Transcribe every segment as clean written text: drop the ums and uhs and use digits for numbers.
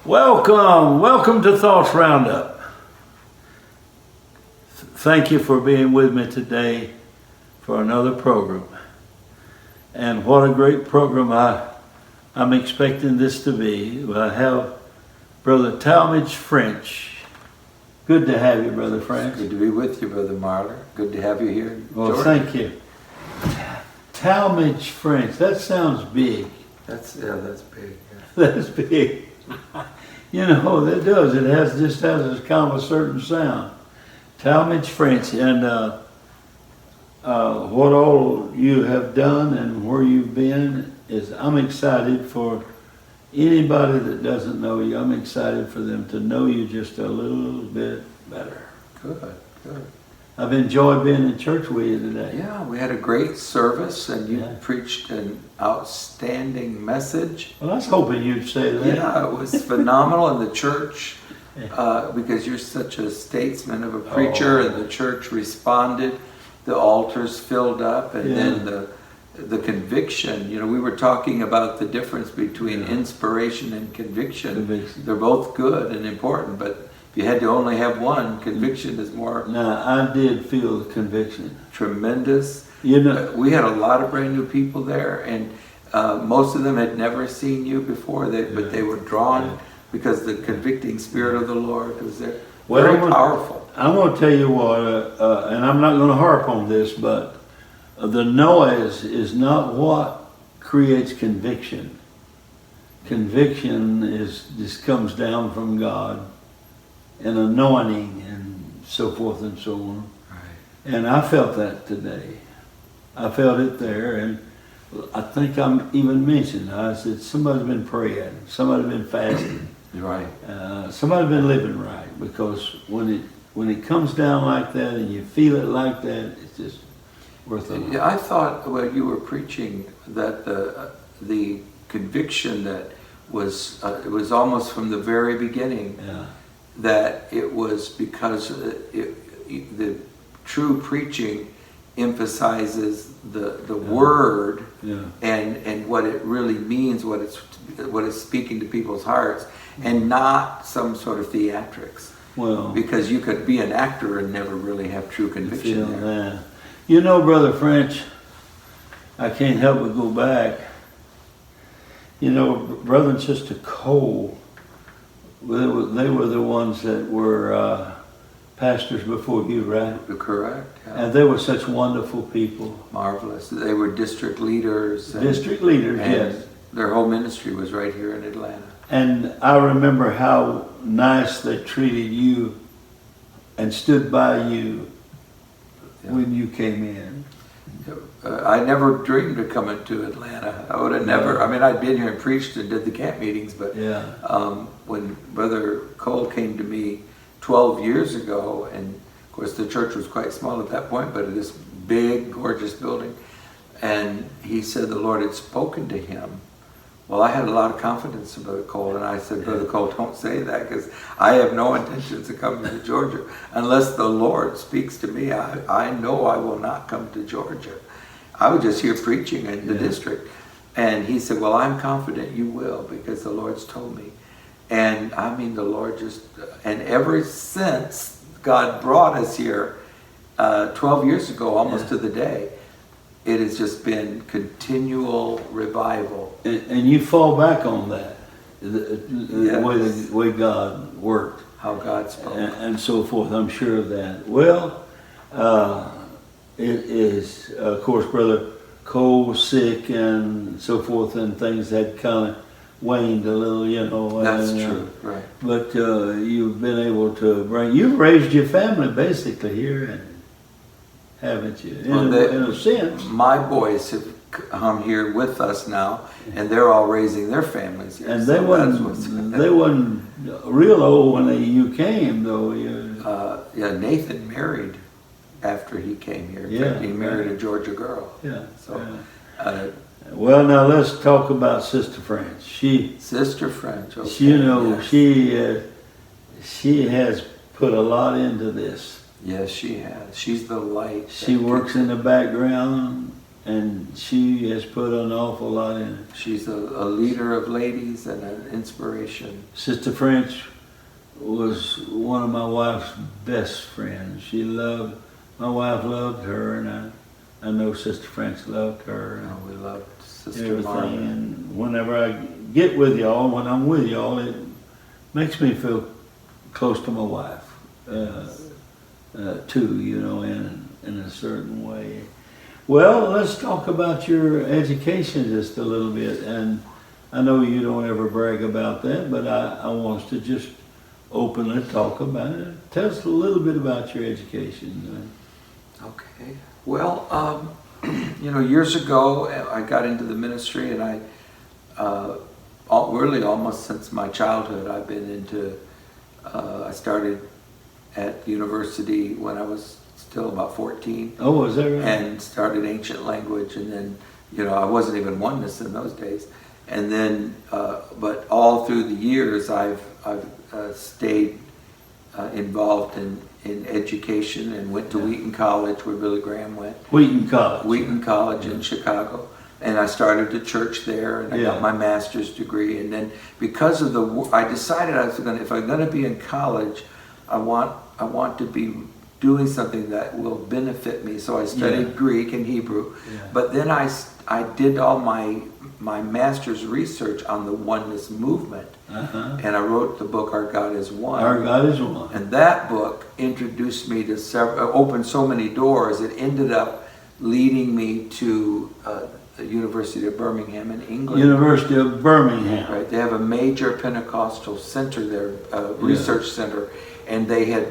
Welcome to Thoughts Roundup. Thank you for being with me today for another program. And what a great program I'm expecting this to be. I have Brother Talmadge French. Good to have you, Brother French. Good to be with you, Brother Marler. Good to have you here. Well, George. thank you. Talmadge French, that sounds big. That's big. Yeah. That's big. You know, it does. It just has kind of a certain sound. Talmadge French, and what all you have done and where you've been is, I'm excited for anybody that doesn't know you. I'm excited for them to know you just a little bit better. Good. I've enjoyed being in church with you today. Yeah, we had a great service, and you Yeah. preached an outstanding message. Well, I was hoping you'd say that. Yeah, it was phenomenal in the church, because you're such a statesman of a preacher, and the church responded. The altars filled up, and then the conviction. You know, we were talking about the difference between inspiration and conviction. They're both good and important, but if you had to only have one, conviction is more. Now, I did feel the conviction. Tremendous. You know, We had a lot of brand new people there, and most of them had never seen you before, but they were drawn because the convicting spirit of the Lord was there. Very powerful. I'm going to tell you what, and I'm not going to harp on this, but the noise is not what creates conviction. Conviction just comes down from God, and anointing and so forth and so on. Right. And I felt that today. I felt it there, and I think I'm even mentioned. I said, somebody's been praying, somebody's been fasting. Right. Somebody's been living right, because when it comes down like that and you feel it like that, it's just worth it. Yeah, I thought when you were preaching that the conviction that was it was almost from the very beginning. Yeah. That it was because the true preaching emphasizes the word and what it really means, what it's speaking to people's hearts, and not some sort of theatrics. Well, because you could be an actor and never really have true conviction there. You know, Brother French, I can't help but go back. You know, Brother and Sister Cole, they were the ones that were pastors before you, right? Correct. Yeah. And they were such wonderful people. Marvelous. They were district leaders. District leaders, yes. Their whole ministry was right here in Atlanta. And I remember how nice they treated you and stood by you when you came in. I never dreamed of coming to Atlanta. I would have never. I mean, I'd been here and preached and did the camp meetings, but when Brother Cole came to me 12 years ago, and of course the church was quite small at that point, but it is big, gorgeous building, and he said the Lord had spoken to him. Well, I had a lot of confidence in Brother Cole, and I said, Brother Cole, don't say that, because I have no intentions of coming to Georgia unless the Lord speaks to me. I know I will not come to Georgia. I was just here preaching in the district. And he said, well, I'm confident you will, because the Lord's told me. And I mean, the Lord and ever since God brought us here 12 years ago, almost to the day, it has just been continual revival. And you fall back on that, the way God worked. How God spoke. And so forth, I'm sure of that. Well, it is, of course, Brother Cole was sick and so forth, and things had kind of waned a little, you know. That's true, right. But you've been able to you've raised your family basically here, haven't you? In a sense. My boys have come here with us now, and they're all raising their families here. And they wasn't real old when you came, though. Nathan married after he came here. Yeah, he married a Georgia girl. Yeah. So. Well, now let's talk about Sister French. Sister French. Okay. You know, she has put a lot into this. Yes, she has. She's the light. She works in the background, and she has put an awful lot in it. She's a leader of ladies and an inspiration. Sister French was one of my wife's best friends. My wife loved her, and I know Sister French loved her. And we loved Sister everything. Marler. And whenever I get with y'all, when I'm with y'all, it makes me feel close to my wife, too, you know, in a certain way. Well, let's talk about your education just a little bit. And I know you don't ever brag about that, but I want us to just openly talk about it. Tell us a little bit about your education. Okay. Well, you know, years ago I got into the ministry, and I really almost since my childhood I've been into. I started at university when I was still about 14. Oh, was that right? And started ancient language, and then, you know, I wasn't even oneness in those days. And then, but all through the years, I've stayed involved in education, and went to Wheaton College, where Billy Graham went. Wheaton College. Wheaton College in Chicago. And I started a church there, and I got my master's degree. And then because of I decided if I'm going to be in college, I want to be doing something that will benefit me. So I studied Greek and Hebrew, but then I did all my master's research on the oneness movement, and I wrote the book Our God is One. Our God is One. And that book introduced me to opened so many doors. It ended up leading me to the University of Birmingham in England. University of Birmingham. Right, they have a major Pentecostal center there, research center, and they had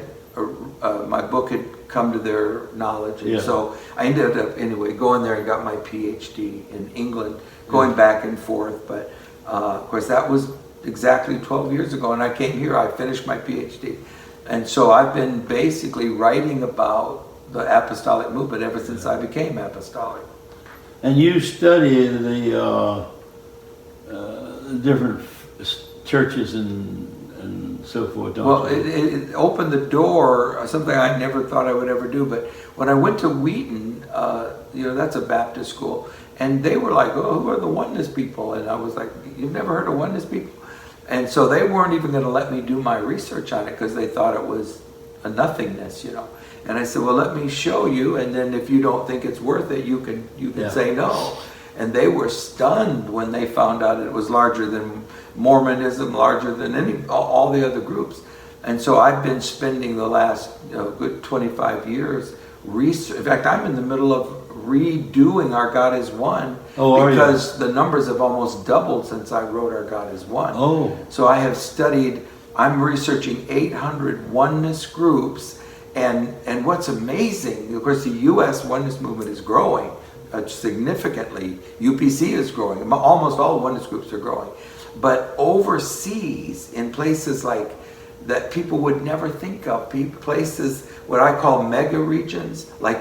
my book had come to their knowledge, and so I ended up anyway going there and got my PhD in England, going back and forth. But of course that was exactly 12 years ago, and I came here. I finished my PhD, and so I've been basically writing about the apostolic movement ever since I became apostolic. And you study the different churches and so forth, don't you? Well, it opened the door, something I never thought I would ever do. But when I went to Wheaton, you know, that's a Baptist school, and they were like, "Oh, who are the oneness people?" And I was like, "You've never heard of oneness people?" And so they weren't even going to let me do my research on it, because they thought it was a nothingness, you know. And I said, "Well, let me show you, and then if you don't think it's worth it, you can say no." And they were stunned when they found out it was larger than Mormonism, larger than all the other groups. And so I've been spending the last good 25 years research. In fact, I'm in the middle of redoing Our God is One, because the numbers have almost doubled since I wrote Our God is One. Oh. So I have I'm researching 800 oneness groups, and what's amazing, of course, the U.S. oneness movement is growing significantly. UPC is growing. Almost all oneness groups are growing. But overseas, in places like that people would never think of, places what I call mega regions, like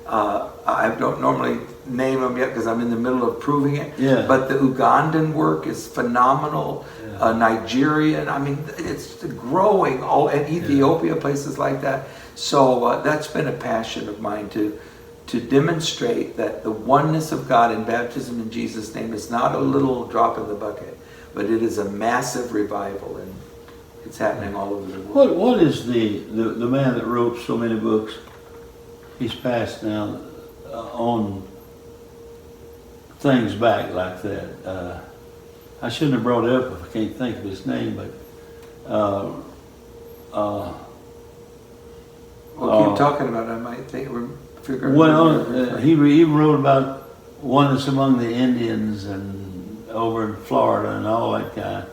I don't normally name them yet because I'm in the middle of proving it. Yeah. But the Ugandan work is phenomenal. Nigerian, I mean, it's growing. And Ethiopia, places like that. So that's been a passion of mine to demonstrate that the oneness of God in baptism in Jesus' name is not a little drop in the bucket, but it is a massive revival, and it's happening all over the world. What is the man that wrote so many books? He's passed now on things back like that. I shouldn't have brought it up if I can't think of his name, but well, keep talking about it. I might figure. Well, he even wrote about oneness among the Indians and over in Florida and all that kind.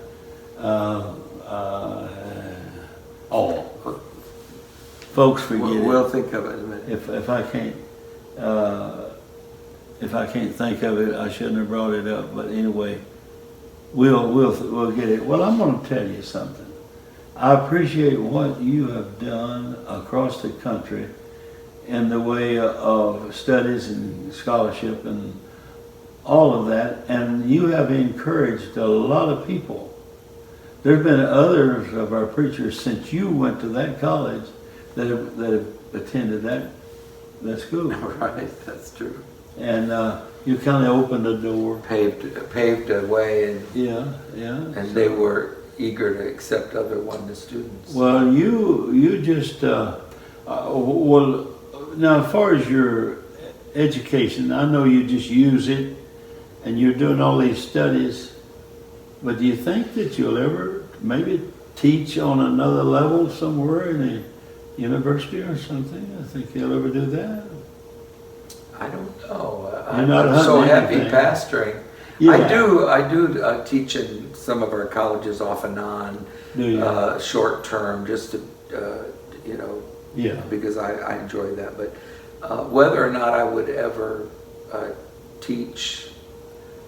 Folks forget it. We'll think of it in a minute. If I can't think of it, I shouldn't have brought it up. But anyway, we'll get it. Well, I'm going to tell you something. I appreciate what you have done across the country in the way of studies and scholarship and all of that, and you have encouraged a lot of people. There's been others of our preachers since you went to that college that have attended that school. Right, that's true. And You kind of opened the door. paved a way, and Yeah. they were eager to accept other oneness students. Well, you just well, now as far as your education, I know you just use it, and you're doing all these studies. But do you think that you'll ever maybe teach on another level somewhere in a university or something? I think you'll ever do that. I don't know. You're not I'm so hunting happy anything. pastoring. Yeah. I do teach in some of our colleges off and on, Do you? short term, just to, you know, Yeah. because I enjoy that. But whether or not I would ever teach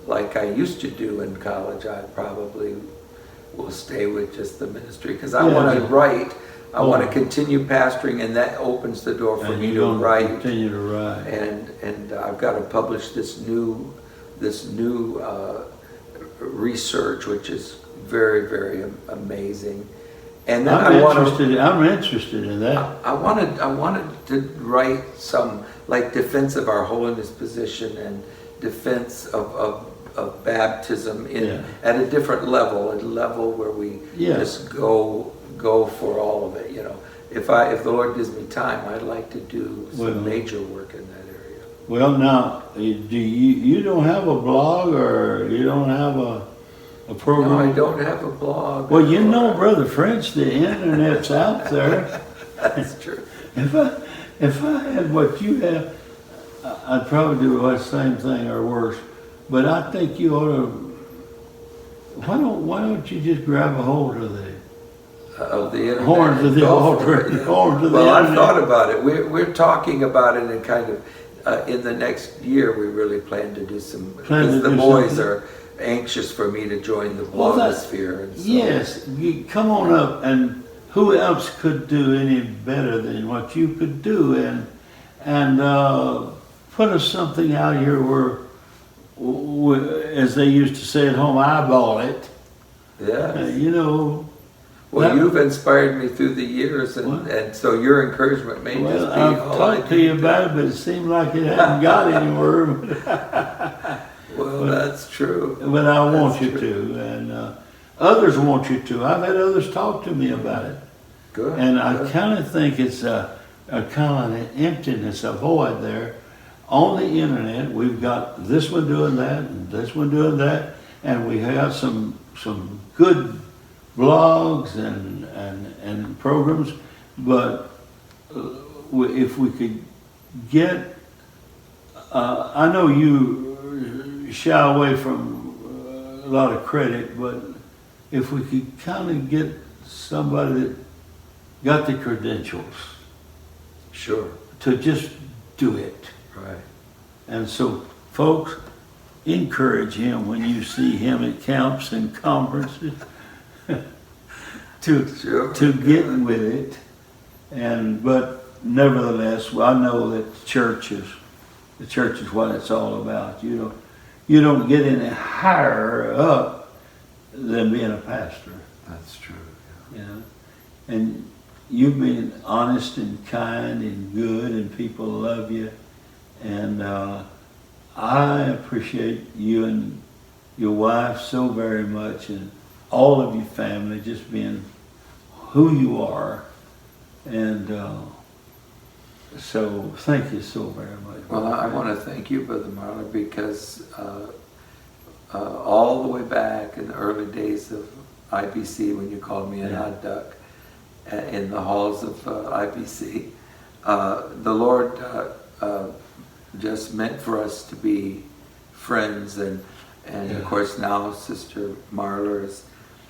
like I used to do in college, I probably will stay with just the ministry, because I want to write. I want to continue pastoring, and that opens the door for And me you're to gonna write. Continue to write. And I've got to publish this new research, which is very, very amazing. And then I'm interested in that. I wanted to write some like defense of our holiness position and defense of baptism at a different level, a level where we just go for all of it. You know, if the Lord gives me time, I'd like to do some major work in that area. Well, now, do you don't have a blog, or you don't have a program? No, I don't have a blog. Well, you know, Brother French, the internet's out there. That's true. If I had what you have, I'd probably do the same thing or worse. But I think you ought to. Why don't you just grab a hold of the internet, horns of the altar? Horns of the well, internet. I've thought about it. We're talking about it, and kind of in the next year we really plan to do some. Because the boys are anxious for me to join the blogosphere. And so. Yes, come on up, and who else could do any better than what you could do, and put us something out here where, as they used to say at home, eyeball it. Yeah. You know. Well, you've inspired me through the years, and so your encouragement may just be I've all talked to you about it, but it seemed like it hadn't got anywhere. Well, that's true. But I want you to, and others want you to. I've had others talk to me about it. Good. And I kind of think it's a kind of an emptiness, a void there. On the internet, we've got this one doing that, and this one doing that, and we have some good blogs and programs, but if we could get, I know you shy away from a lot of credit, but if we could kind of get somebody that got the credentials, Sure. to just do it. Right. And so, folks, encourage him when you see him at camps and conferences to get with it. But nevertheless, I know that the church is what it's all about. You don't get any higher up than being a pastor. That's true. You know, and you've been honest and kind and good, and people love you. And I appreciate you and your wife so very much, and all of your family just being who you are. And so thank you so very much. Well, I want to thank you, Brother Marler, because all the way back in the early days of IBC, when you called me an odd duck in the halls of IBC, the Lord just meant for us to be friends, and of course now Sister Marler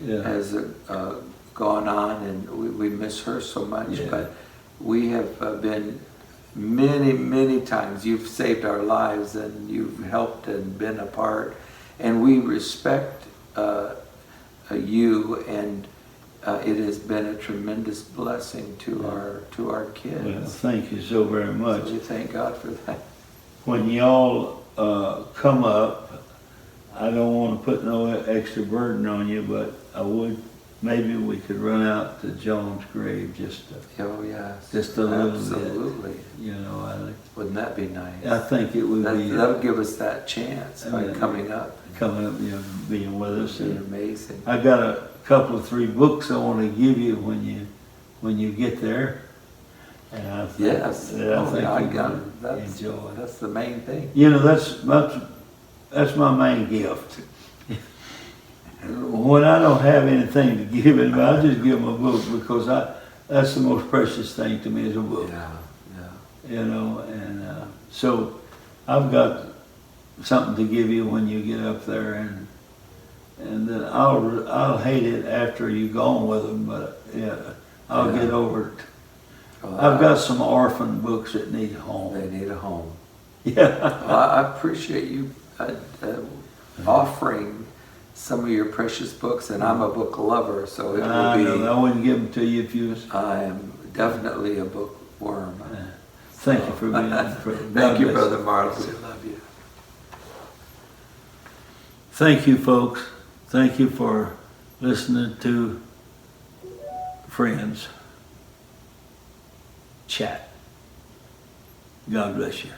has gone on, and we miss her so much, but we have been many times. You've saved our lives, and you've helped and been a part, and we respect you, and it has been a tremendous blessing to our kids. Well, thank you so very much. So we thank God for that. When y'all come up, I don't want to put no extra burden on you, but I would maybe we could run out to John's grave just Oh, yes. just a little Absolutely. bit. You know, Wouldn't that be nice? I think it would be That'll give us that chance by coming up. coming up, you know, being with us. It'd be And amazing. I got a couple of 3 books I want to give you when you get there. And I think, Yes. I think I you're got gonna it. That's, enjoy it. that's the main thing. You know, that's my main gift. When I don't have anything to give him, I just give him a book because that's the most precious thing to me is a book. Yeah, You know, and so I've got something to give you when you get up there, and then I'll hate it after you're gone with them, but yeah, I'll get over it. Well, I've got some orphan books that need a home. They need a home. Yeah. Well, I appreciate you offering some of your precious books, and I'm a book lover, so it I will know, be. I wouldn't give them to you if you was. I am definitely a bookworm. Thank you for being. Thank you, Brother Marler. We love you. Thank you, folks. Thank you for listening to Friends Chat. God bless you.